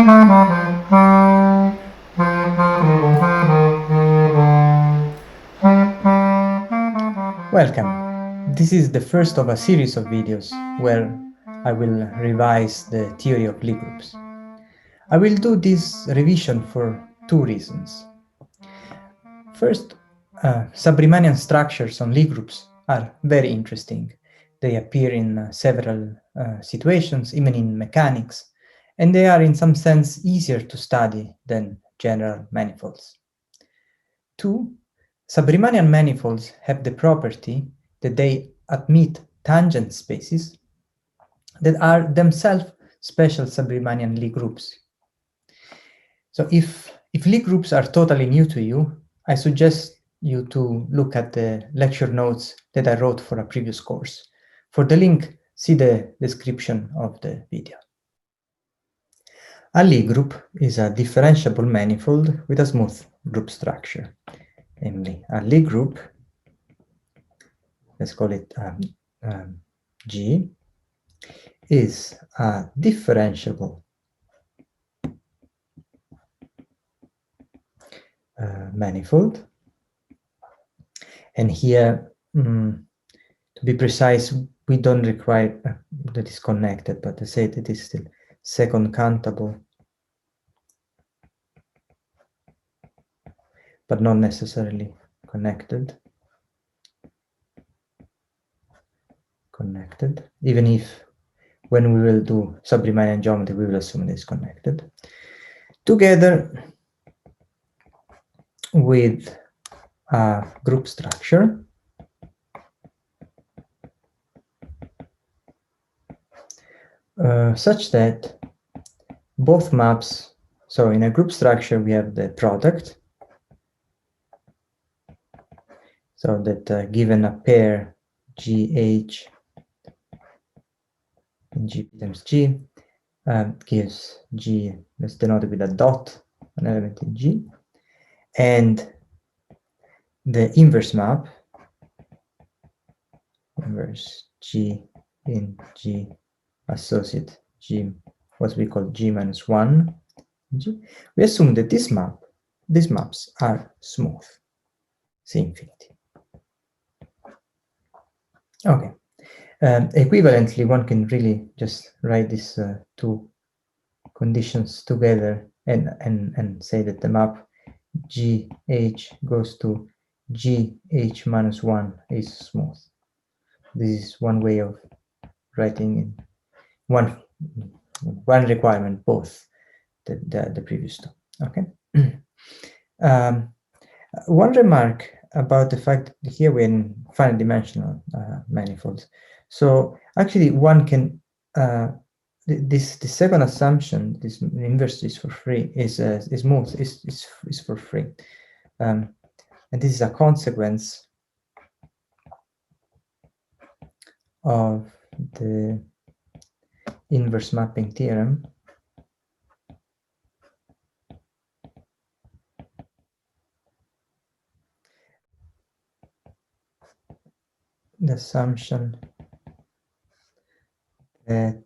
Welcome. This is the first of a series of videos where I will revise the theory of Lie groups. I will do this revision for two reasons. First, subRiemannian structures on Lie groups are very interesting. They appear in several situations, even in mechanics, and they are in some sense easier to study than general manifolds. Two, subRiemannian manifolds have the property that they admit tangent spaces that are themselves special subRiemannian Lie groups. So if Lie groups are totally new to you, I suggest you to look at the lecture notes that I wrote for a previous course. For the link, see the description of the video. A Lie group is a differentiable manifold with a smooth group structure. Namely, a Lie group, let's call it G, is a differentiable manifold. And here, to be precise, we don't require that is connected, but I say that it is still second countable, but not necessarily connected. Even if when we will do subRiemannian geometry, we will assume it is connected. Together with a group structure such that both maps, so in a group structure we have the product, so that given a pair GH and G times G gives G, let's denote it with a dot, an element in G, and the inverse map, inverse G in G associate G, what we call G minus 1, G. We assume that these maps are smooth, C infinity. Okay. Equivalently, one can really just write these two conditions together and say that the map GH goes to GH minus 1 is smooth. This is one way of writing in one requirement, both the previous two. Okay. One remark about the fact that here we're in finite dimensional manifolds. So actually one can this second assumption, this inverse is for free, is smooth, is for free, and this is a consequence of the inverse mapping theorem. The assumption that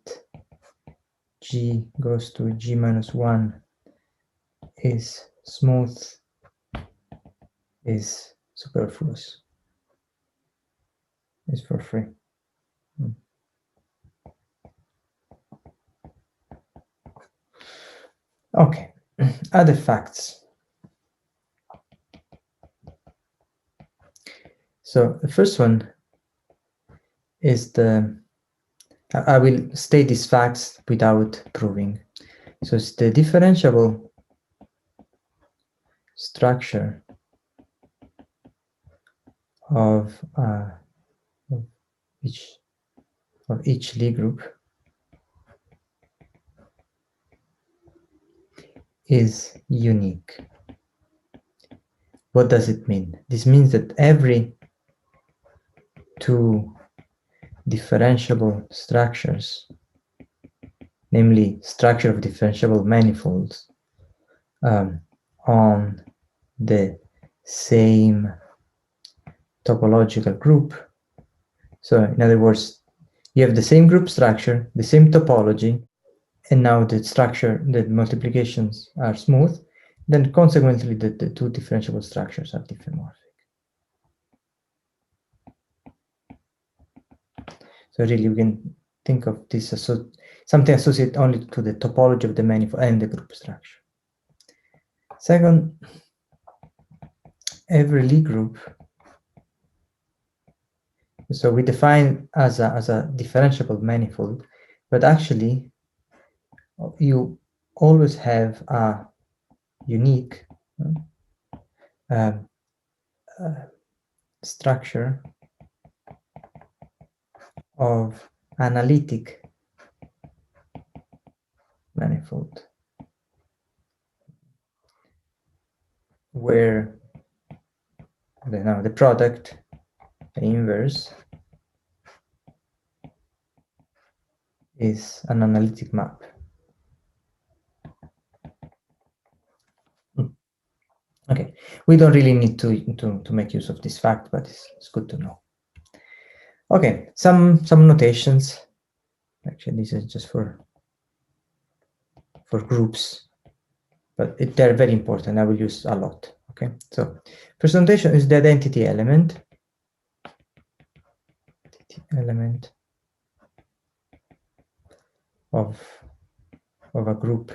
G goes to G minus 1 is smooth is superfluous, is for free. Okay, other facts. So the first one is I will state these facts without proving. So it's the differentiable structure of each Lie group is unique. What does it mean? This means that every two differentiable structures, namely structure of differentiable manifolds, on the same topological group. So in other words, you have the same group structure, the same topology, and now the structure, the multiplications are smooth, then consequently the two differentiable structures are diffeomorphic. So really we can think of this as something associated only to the topology of the manifold and the group structure. Second, every Lie group, so we define as a differentiable manifold, but actually you always have a unique structure of analytic manifold, where the product, the inverse, is an analytic map. Okay, we don't really need to make use of this fact, but it's good to know. Okay, some notations. Actually, this is just for groups, but they're very important. I will use a lot. Okay, so first notation is the identity element. Of a group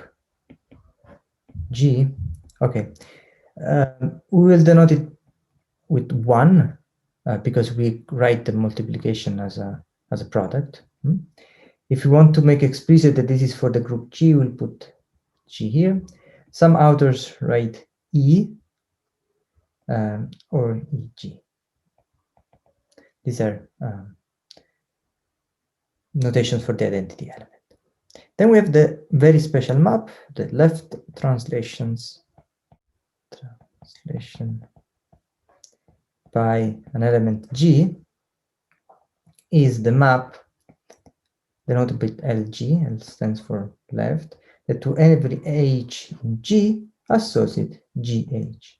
G. Okay, we will denote it with 1 because we write the multiplication as a product. If you want to make explicit that this is for the group G, we'll put G here. Some authors write E or EG. These are notations for the identity element. Then we have the very special map, the left translation by an element G is the map denoted with LG, L stands for left, that to every H in G associate GH.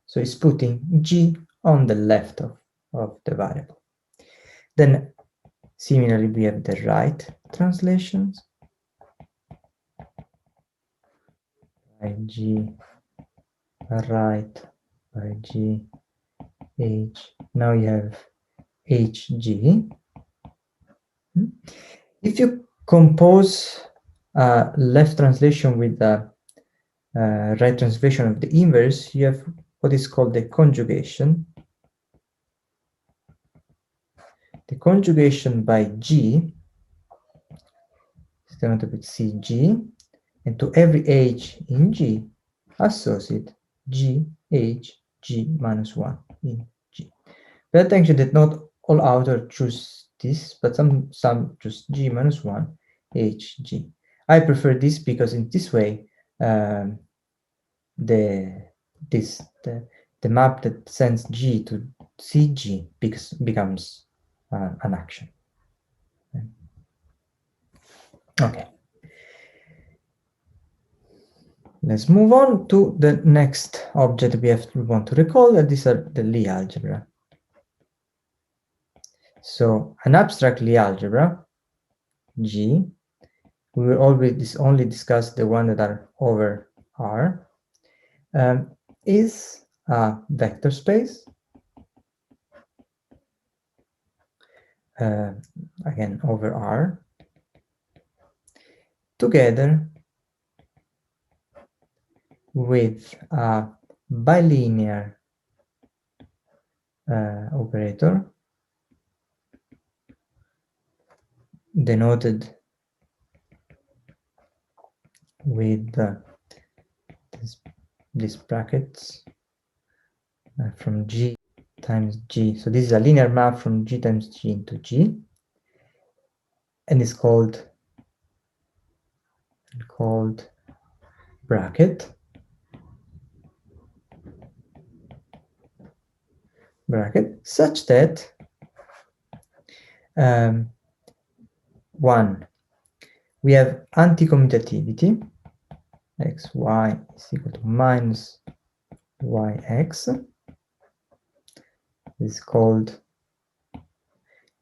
So it's putting G on the left of the variable. Then similarly we have the right translations by G right by G H. Now you have HG. If you compose a left translation with a right translation of the inverse, you have what is called the conjugation. The conjugation by G is denoted with CG, and to every H in G, associate G, H, G minus 1 in G. Pay attention that not all authors choose this, but some choose G minus 1, H, G. I prefer this because in this way, the map that sends G to CG becomes an action. Okay. Let's move on to the next object we want to recall, and these are the Lie algebra. So an abstract Lie algebra, G, we will always only discuss the one that are over R, is a vector space, again over R, together with a bilinear operator denoted with these brackets from G times G. So this is a linear map from G times G into G, and it's called bracket such that one, we have anticommutativity, xy is equal to minus yx. This is called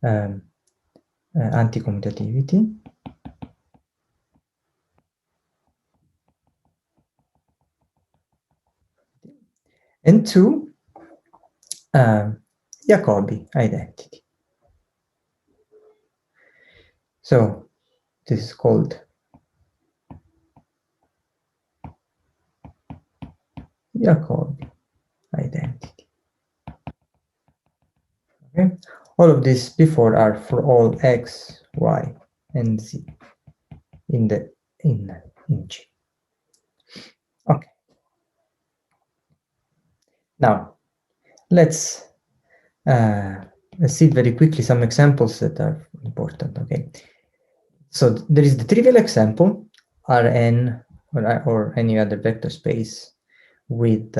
anticommutativity. and 2, Jacobi identity. So this is called Jacobi identity. Okay, all of this before are for all x, y, and z in G. Okay. Now let's see very quickly some examples that are important. Okay. So there is the trivial example, Rn or any other vector space with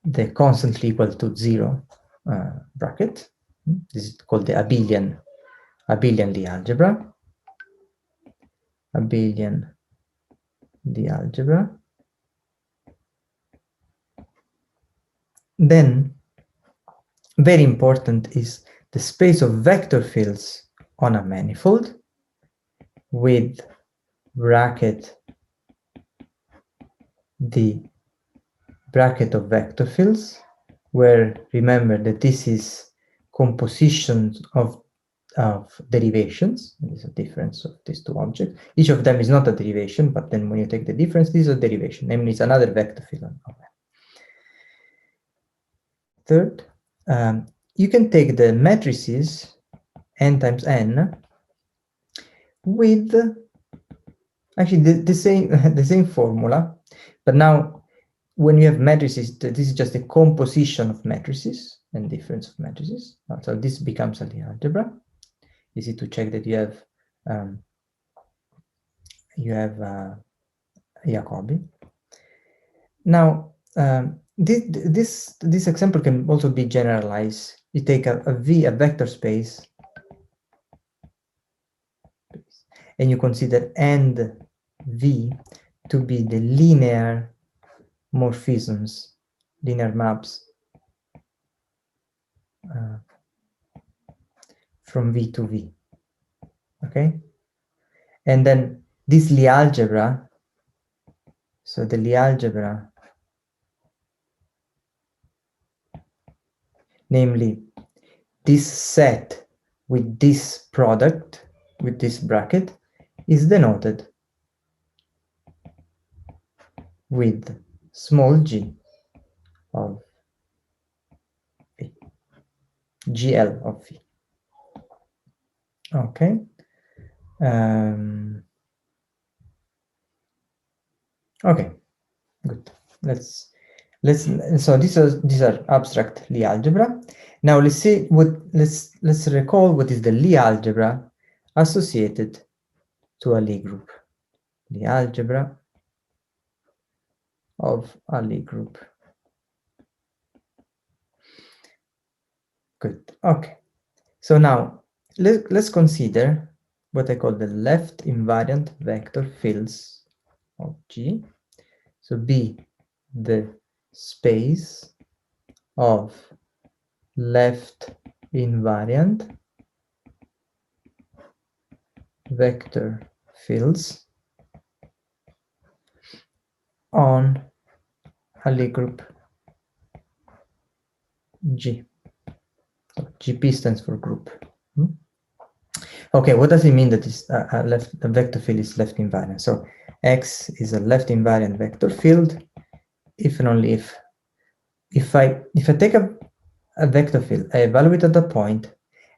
the constantly equal to 0 bracket. This is called the abelian Lie algebra. Abelian Lie algebra. Then, very important is the space of vector fields on a manifold with bracket the bracket of vector fields, where remember that this is compositions of derivations. There's a difference of these two objects. Each of them is not a derivation, but then when you take the difference, this is a derivation, namely it's another vector field of that. Third, you can take the matrices n times n with actually the same formula, but now when you have matrices, this is just a composition of matrices and difference of matrices. So this becomes a Lie algebra. Easy to check that you have Jacobi. Now this example can also be generalized. You take a vector space, and you consider end V to be the linear morphisms, linear maps from V to V. Okay, and then this Lie algebra. So the Lie algebra, namely this set with this product, with this bracket, is denoted with small g of V, GL of V. Okay. Okay, good. So these are abstract Lie algebra. Now let's see let's recall what is the Lie algebra associated to a Lie group. Lie algebra of a Lie group. Good. Okay. So now let's consider what I call the left-invariant vector fields of G. So be the space of left-invariant vector fields on a Lie group G. So GP stands for group. Okay, what does it mean that the vector field is left-invariant? So X is a left-invariant vector field if and only if I take a vector field, I evaluate at a point,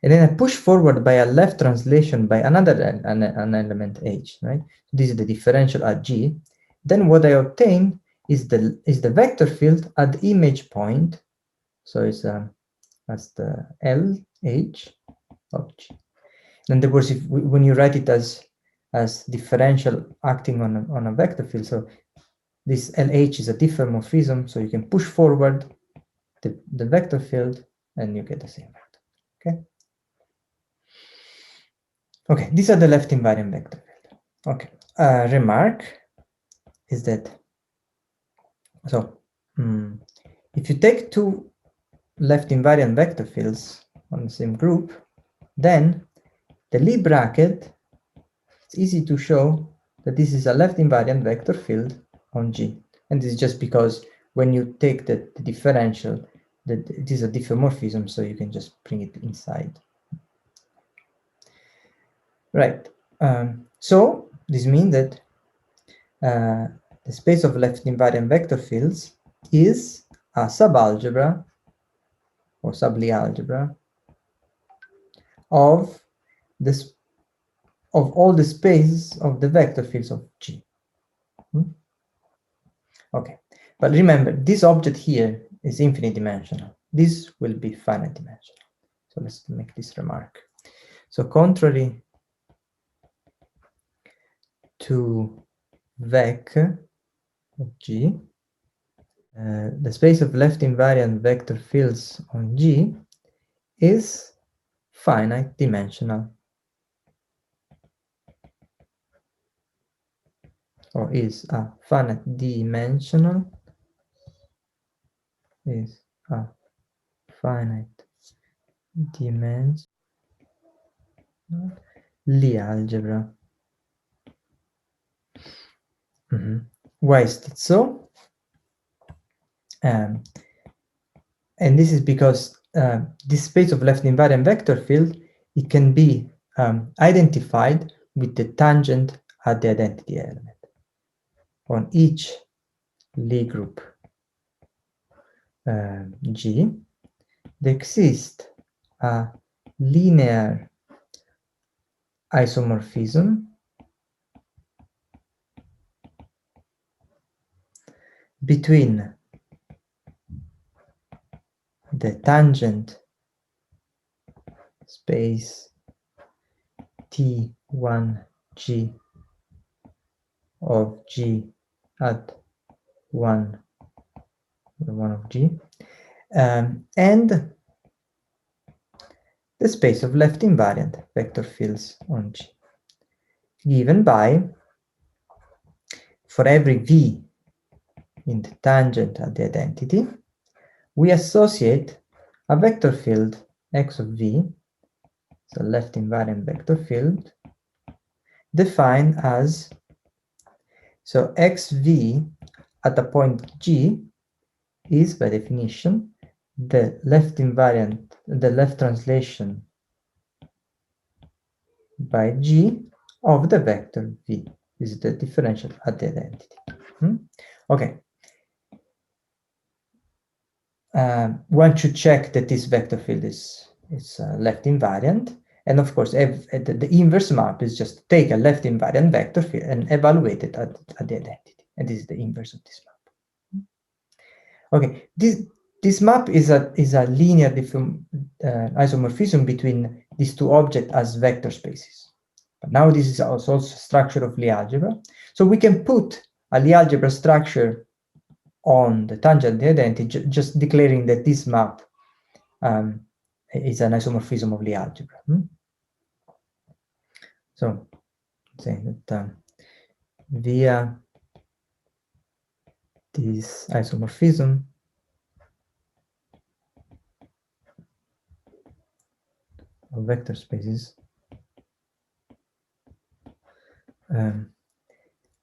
and then I push forward by a left translation by another an element H, right? This is the differential at G. Then what I obtain is the vector field at the image point. So it's that's the LH of G. In other words, when you write it as differential acting on a vector field, so this LH is a diffeomorphism, so you can push forward the vector field and you get the same vector. Okay. Okay, these are the left-invariant vector field. Okay. Remark is that if you take two left-invariant vector fields on the same group, then the Lie bracket, it's easy to show that this is a left-invariant vector field on G. And this is just because when you take the differential, it is a diffeomorphism, so you can just bring it inside. Right. So this means that the space of left-invariant vector fields is a subalgebra or sub-Lie algebra of this of all the spaces of the vector fields of G. Okay, but remember, this object here is infinite dimensional. This will be finite dimensional. So let's make this remark. So contrary to vec of G, the space of left-invariant vector fields on G is finite dimensional, or is a finite dimensional, is a finite dimensional Lie algebra. Why is that so? And this is because this space of left-invariant vector field, it can be identified with the tangent at the identity element. On each Lie group G, there exists a linear isomorphism between the tangent space T1G of G at 1 of G and the space of left-invariant vector fields on G, given by, for every V in the tangent at the identity, we associate a vector field x of V, so left-invariant vector field, defined as, so xv at a point G is, by definition, the left translation by G of the vector V. This is the differential at the identity. Okay. One should check that this vector field is left invariant, and of course the inverse map is just take a left invariant vector field and evaluate it at the identity, and this is the inverse of this map. Okay, this map is a linear isomorphism between these two objects as vector spaces. But now this is also a structure of Lie algebra, so we can put a Lie algebra structure on the tangent of the identity, just declaring that this map is an isomorphism of Lie algebra. So, saying that via this isomorphism of vector spaces,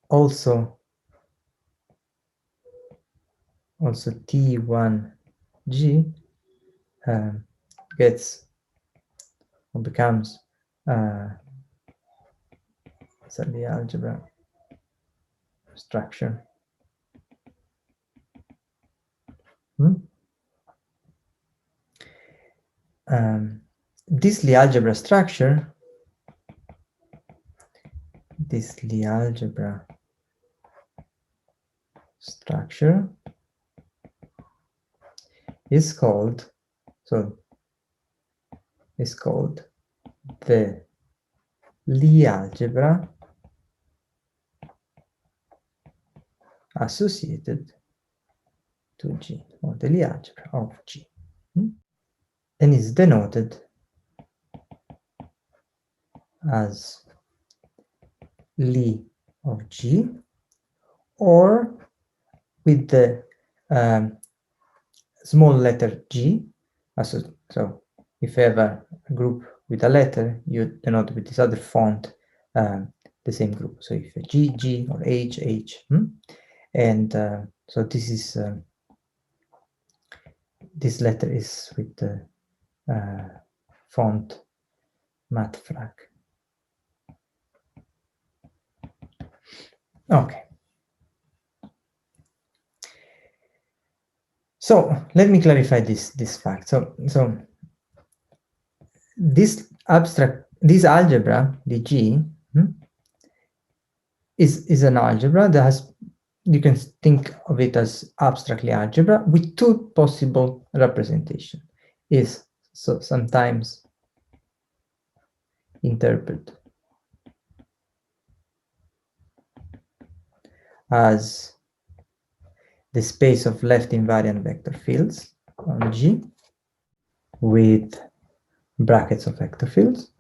also T1G gets or becomes the algebra structure. This Lie algebra structure, is called the Lie algebra associated to G, or the Lie algebra of G, and is denoted as Lie of G, or with the small letter G. So if you have a group with a letter, you denote with this other font the same group. So if G, G, or H, H. And so this is this letter is with the font Matfrag. Okay. So let me clarify this fact. So this algebra, the G, is an algebra that has, you can think of it as abstractly algebra with two possible representation. Is so sometimes interpreted as the space of left-invariant vector fields on G with brackets of vector fields,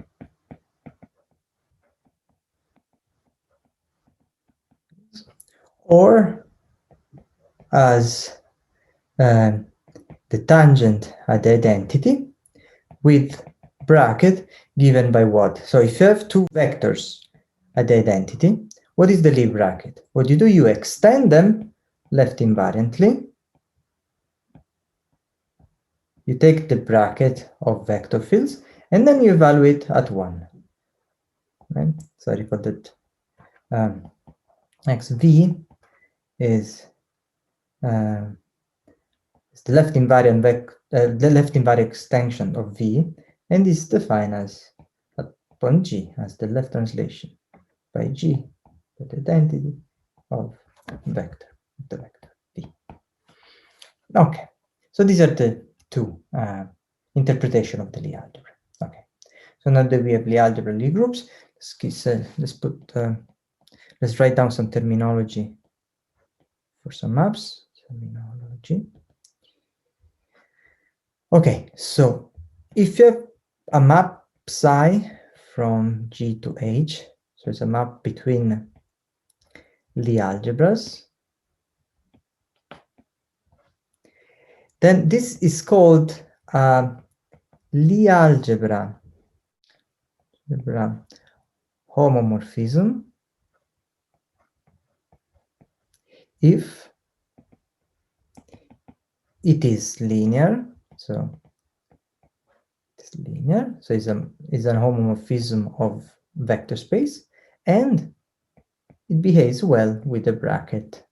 or as the tangent at the identity with bracket given by what? So if you have two vectors at the identity, what is the leaf bracket? What you do, you extend them left invariantly. You take the bracket of vector fields and then you evaluate at 1. Right? So I recall that xv is the left invariant extension of v, and is defined as upon G as the left translation by G, the identity of the vector V. Okay, so these are the two interpretation of the Lie algebra. Okay, so now that we have Lie algebra Lie groups, let's write down some terminology for some maps. Terminology. Okay, so if you have a map psi from G to H, so it's a map between Lie algebras, then this is called Lie algebra homomorphism if it is linear. So it's linear, so it's a homomorphism of vector space, and it behaves well with the bracket.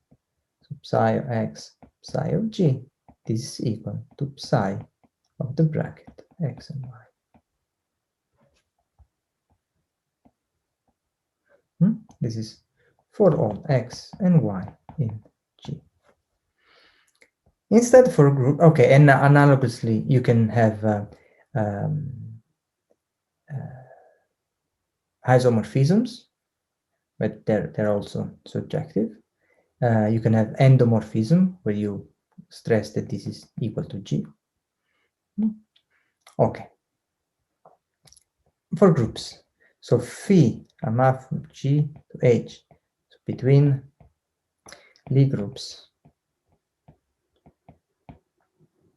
So psi of x, psi of g, this is equal to psi of the bracket x and y. This is for all x and y in G. Instead, for group, okay, and analogously, you can have isomorphisms, but they're also subjective. You can have endomorphism, where you stress that this is equal to G. Okay. For groups, so phi, a map from G to H, so between Lie groups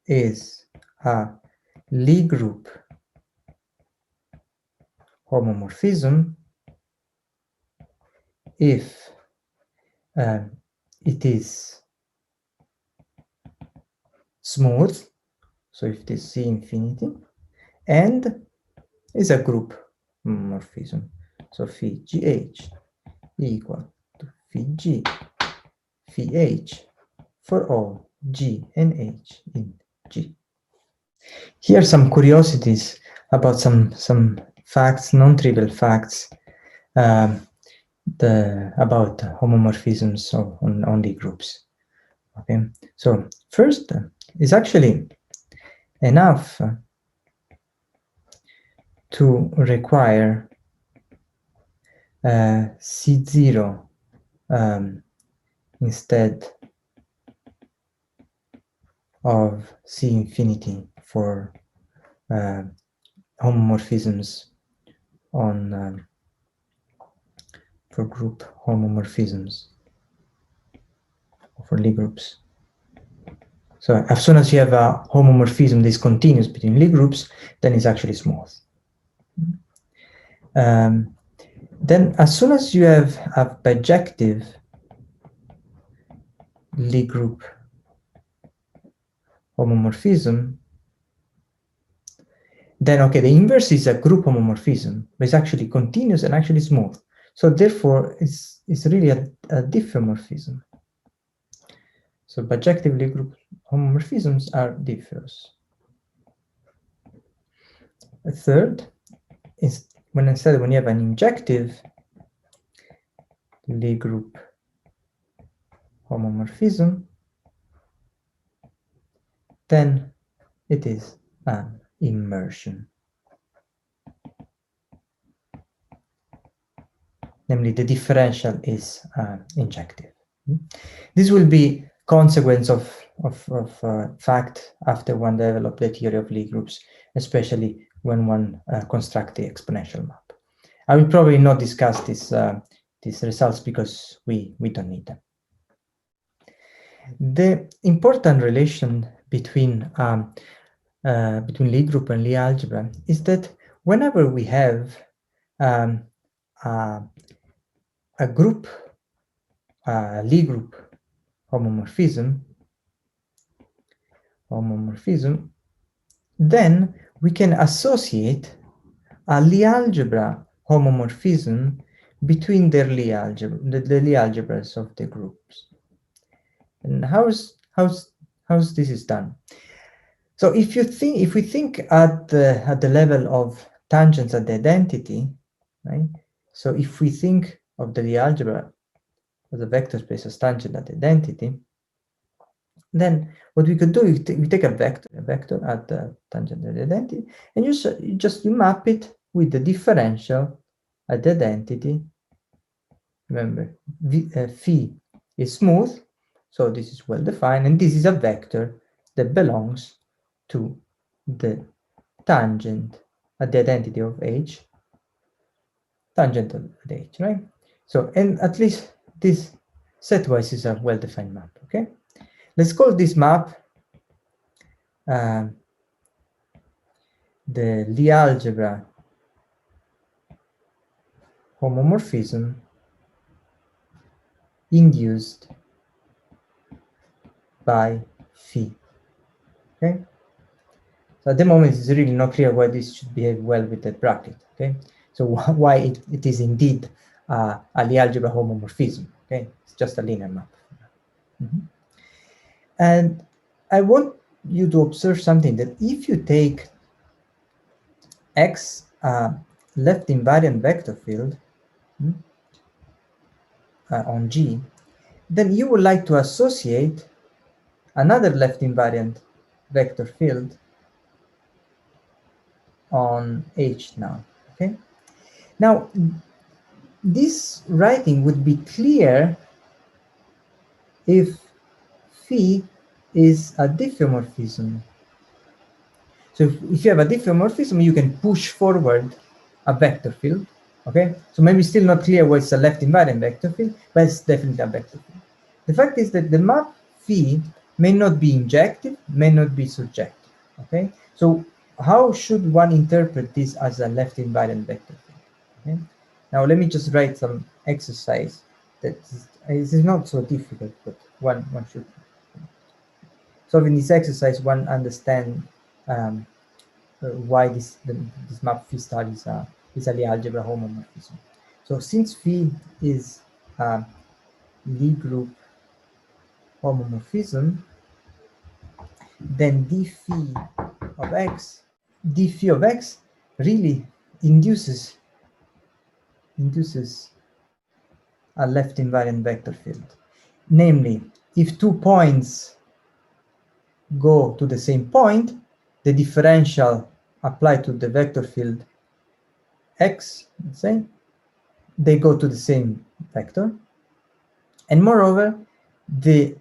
is a Lie group homomorphism if it is smooth, so if it is C infinity, and is a group morphism. So phi GH equal to phi G, phi H for all G and H in G. Here are some curiosities about some facts, non-trivial facts about homomorphisms on Lie groups. Okay, so first is actually enough to require C0 instead of C infinity for homomorphisms on for group homomorphisms for Lie groups. So as soon as you have a homomorphism that is continuous between Lie groups, then it's actually smooth. Then as soon as you have a bijective Lie group homomorphism, then okay, the inverse is a group homomorphism, but it's actually continuous and actually smooth. So therefore, it's really a diffeomorphism. So bijectively group homomorphisms are diffeos. A third is when you have an injective Lie group homomorphism, then it is an immersion. Namely, the differential is injective. This will be consequence of fact after one develop the theory of Lie groups, especially when one construct the exponential map. I will probably not discuss these results because we don't need them. The important relation between Lie group and Lie algebra is that whenever we have a group, Lie group homomorphism, then we can associate a Lie algebra homomorphism between their Lie algebra, the Lie algebras of the groups. And how's this is done? So if we think at the level of tangents at the identity, right? So if we think of the Lie algebra as a vector space as tangent at the identity, then what we could do is we take a vector at the tangent at the identity, and you map it with the differential at the identity. Remember, phi is smooth, so this is well defined, and this is a vector that belongs to the tangent at the identity of H, tangent at H, right? So, and at least this setwise is a well-defined map, okay? Let's call this map the Lie algebra homomorphism induced by phi, okay? So at the moment, it's really not clear why this should behave well with that bracket, okay? So why it is indeed a Lie algebra homomorphism, okay? It's just a linear map. And I want you to observe something, that if you take X left-invariant vector field on G, then you would like to associate another left-invariant vector field on H now, okay? Now, this writing would be clear if phi is a diffeomorphism. So if you have a diffeomorphism, you can push forward a vector field, okay? So maybe still not clear why it's a left-invariant vector field, but it's definitely a vector field. The fact is that the map phi may not be injective, may not be surjective, okay? So how should one interpret this as a left-invariant vector field, okay? Now let me just write some exercise that is not so difficult, but one should. Solving this exercise, one understand why this map phi star is a Lie algebra homomorphism. So since phi is a Lie group homomorphism, then d phi of x really induces a left-invariant vector field. Namely, if 2 points go to the same point, the differential applied to the vector field x, let's say, they go to the same vector. And moreover, the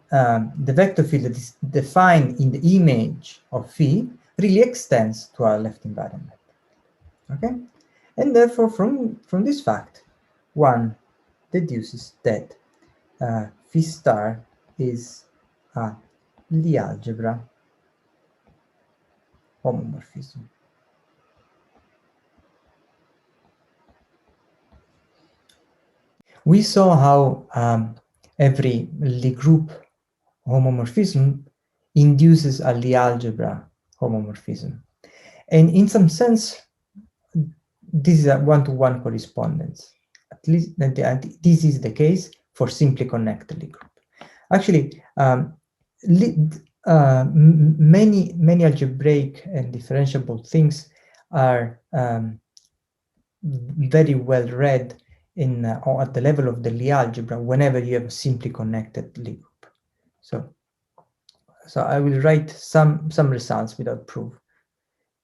vector field that is defined in the image of phi really extends to our left-invariant vector, okay? And therefore, from this fact, one deduces that phi star is a Lie algebra homomorphism. We saw how every Lie group homomorphism induces a Lie algebra homomorphism. And in some sense, this is a one-to-one correspondence. At least this is the case for simply connected Lie group. Actually, many algebraic and differentiable things are very well read in or at the level of the Lie algebra whenever you have a simply connected Lie group. So I will write some results without proof.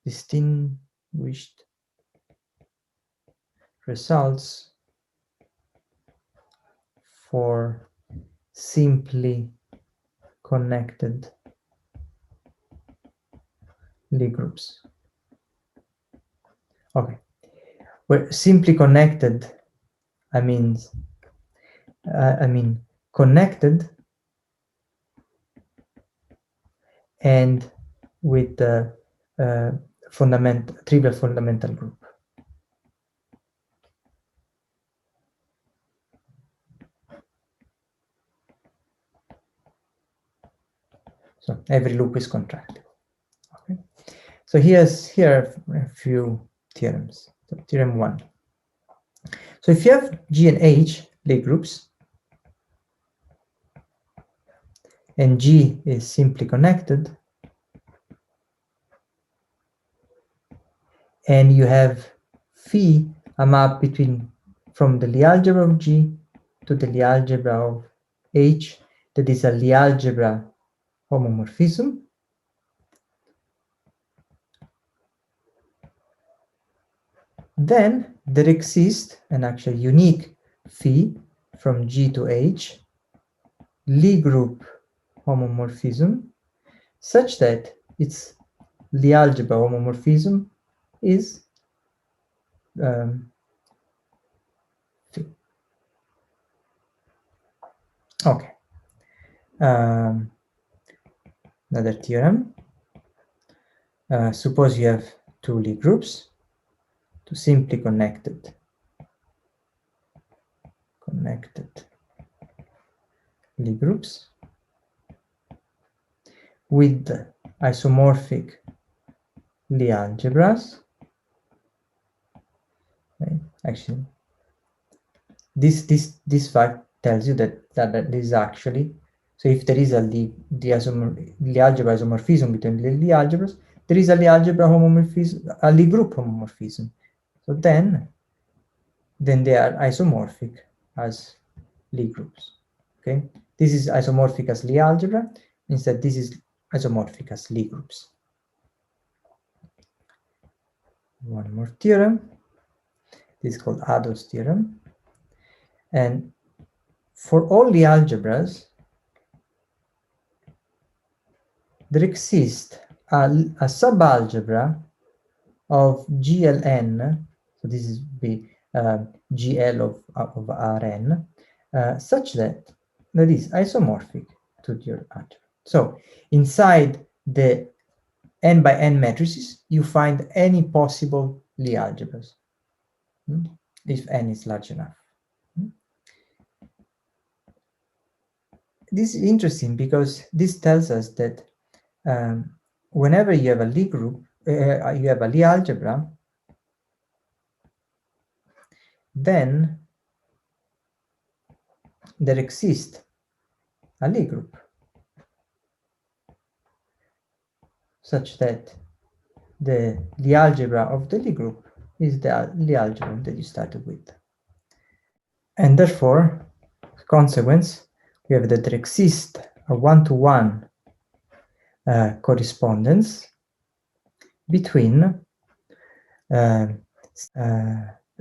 Distinguished results for simply connected Lie groups. Okay, where simply connected, I mean connected and with the trivial fundamental group. So every loop is contractible. Okay. So here are a few theorems. So theorem 1. So if you have G and H Lie groups, and G is simply connected, and you have phi a map from the Lie algebra of G to the Lie algebra of H, that is a Lie algebra homomorphism, then there exists an actual unique phi from G to H Lie group homomorphism such that its Lie algebra homomorphism is phi. Okay. Another theorem. Suppose you have two Lie groups, two simply connected Lie groups with isomorphic Lie algebras. Okay. Actually, this fact tells you that this is actually, so if there is a Lie algebra isomorphism between the Lie algebras, there is a Lie algebra homomorphism, a Lie group homomorphism. So then they are isomorphic as Lie groups. Okay, this is isomorphic as Lie algebra. Instead, this is isomorphic as Lie groups. One more theorem. This is called Adjoint theorem. And for all the algebras, there exists a subalgebra of GLN. So this is the GL of Rn, such that is isomorphic to your algebra. So inside the n by n matrices, you find any possible Lie algebras, if n is large enough. This is interesting because this tells us that whenever you have a Lie group, you have a Lie algebra, then there exists a Lie group such that the Lie algebra of the Lie group is the Lie algebra that you started with. And therefore, consequence, we have that there exists a one-to-one correspondence between Lie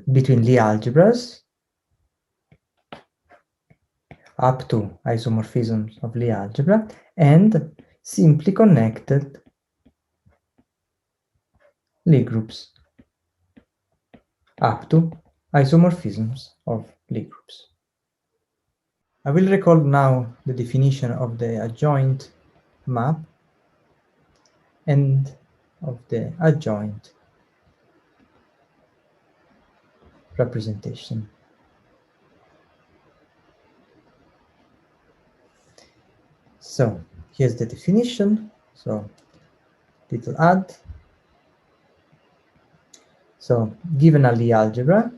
algebras up to isomorphisms of Lie algebra and simply connected Lie groups up to isomorphisms of Lie groups. I will recall now the definition of the adjoint map and of the adjoint representation. So here's the definition. So little add. So given a Lie algebra,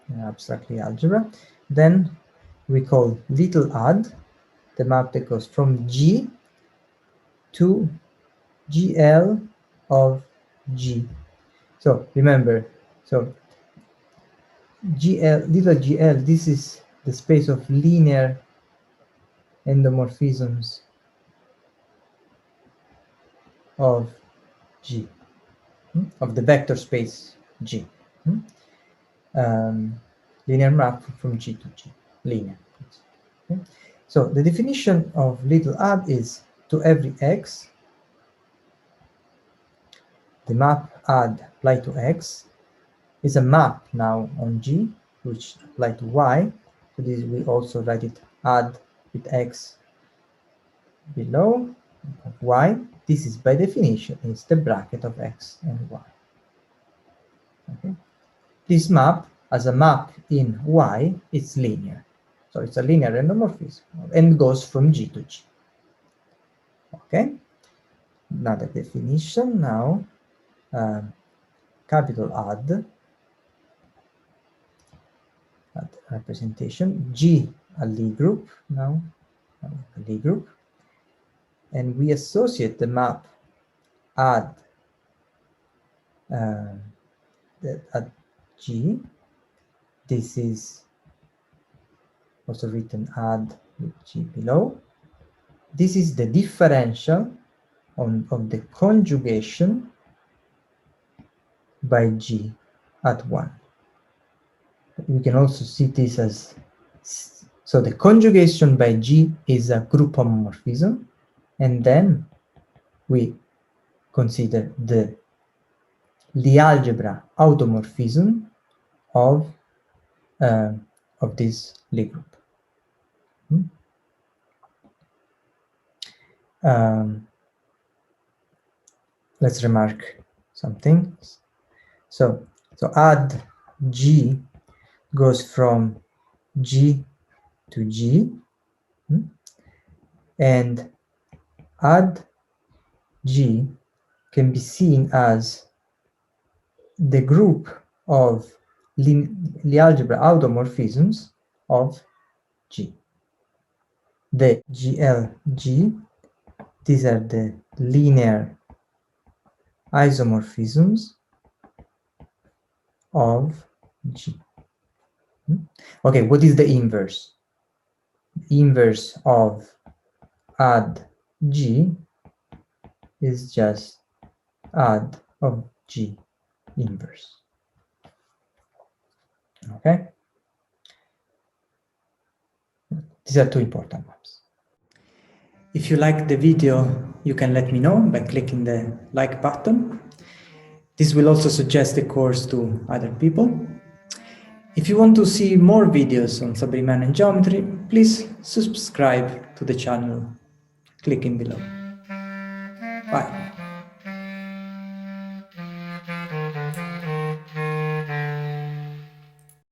an abstract Lie algebra, then we call little add the map that goes from G to GL of G. So remember, so GL, little GL, this is the space of linear endomorphisms of G, of the vector space G. Linear map from G to G, linear. Okay. So the definition of little add is to every x, the map add applied to x is a map now on G, which apply to y. So this we also write it add with x below of y. This is by definition is the bracket of x and y. Okay. This map, as a map in y, is linear. So it's a linear endomorphism and goes from G to G. Okay. Another definition now. Capital add representation, G a Lie group now, a Lie group, and we associate the map add at G. This is also written add with G below. This is the differential of the conjugation by G at 1. We can also see this as, so the conjugation by G is a group homomorphism, and then we consider the Lie algebra automorphism of this Lie group. Let's remark something. So add G goes from G to G, and add G can be seen as the group of Lie algebra automorphisms of G. The GLG, these are the linear isomorphisms of G. Okay, what is the inverse? The inverse of add G is just add of G inverse. Okay? These are two important maps. If you like the video, you can let me know by clicking the like button. This will also suggest the course to other people. If you want to see more videos on subRiemannian geometry, please subscribe to the channel clicking below. Bye.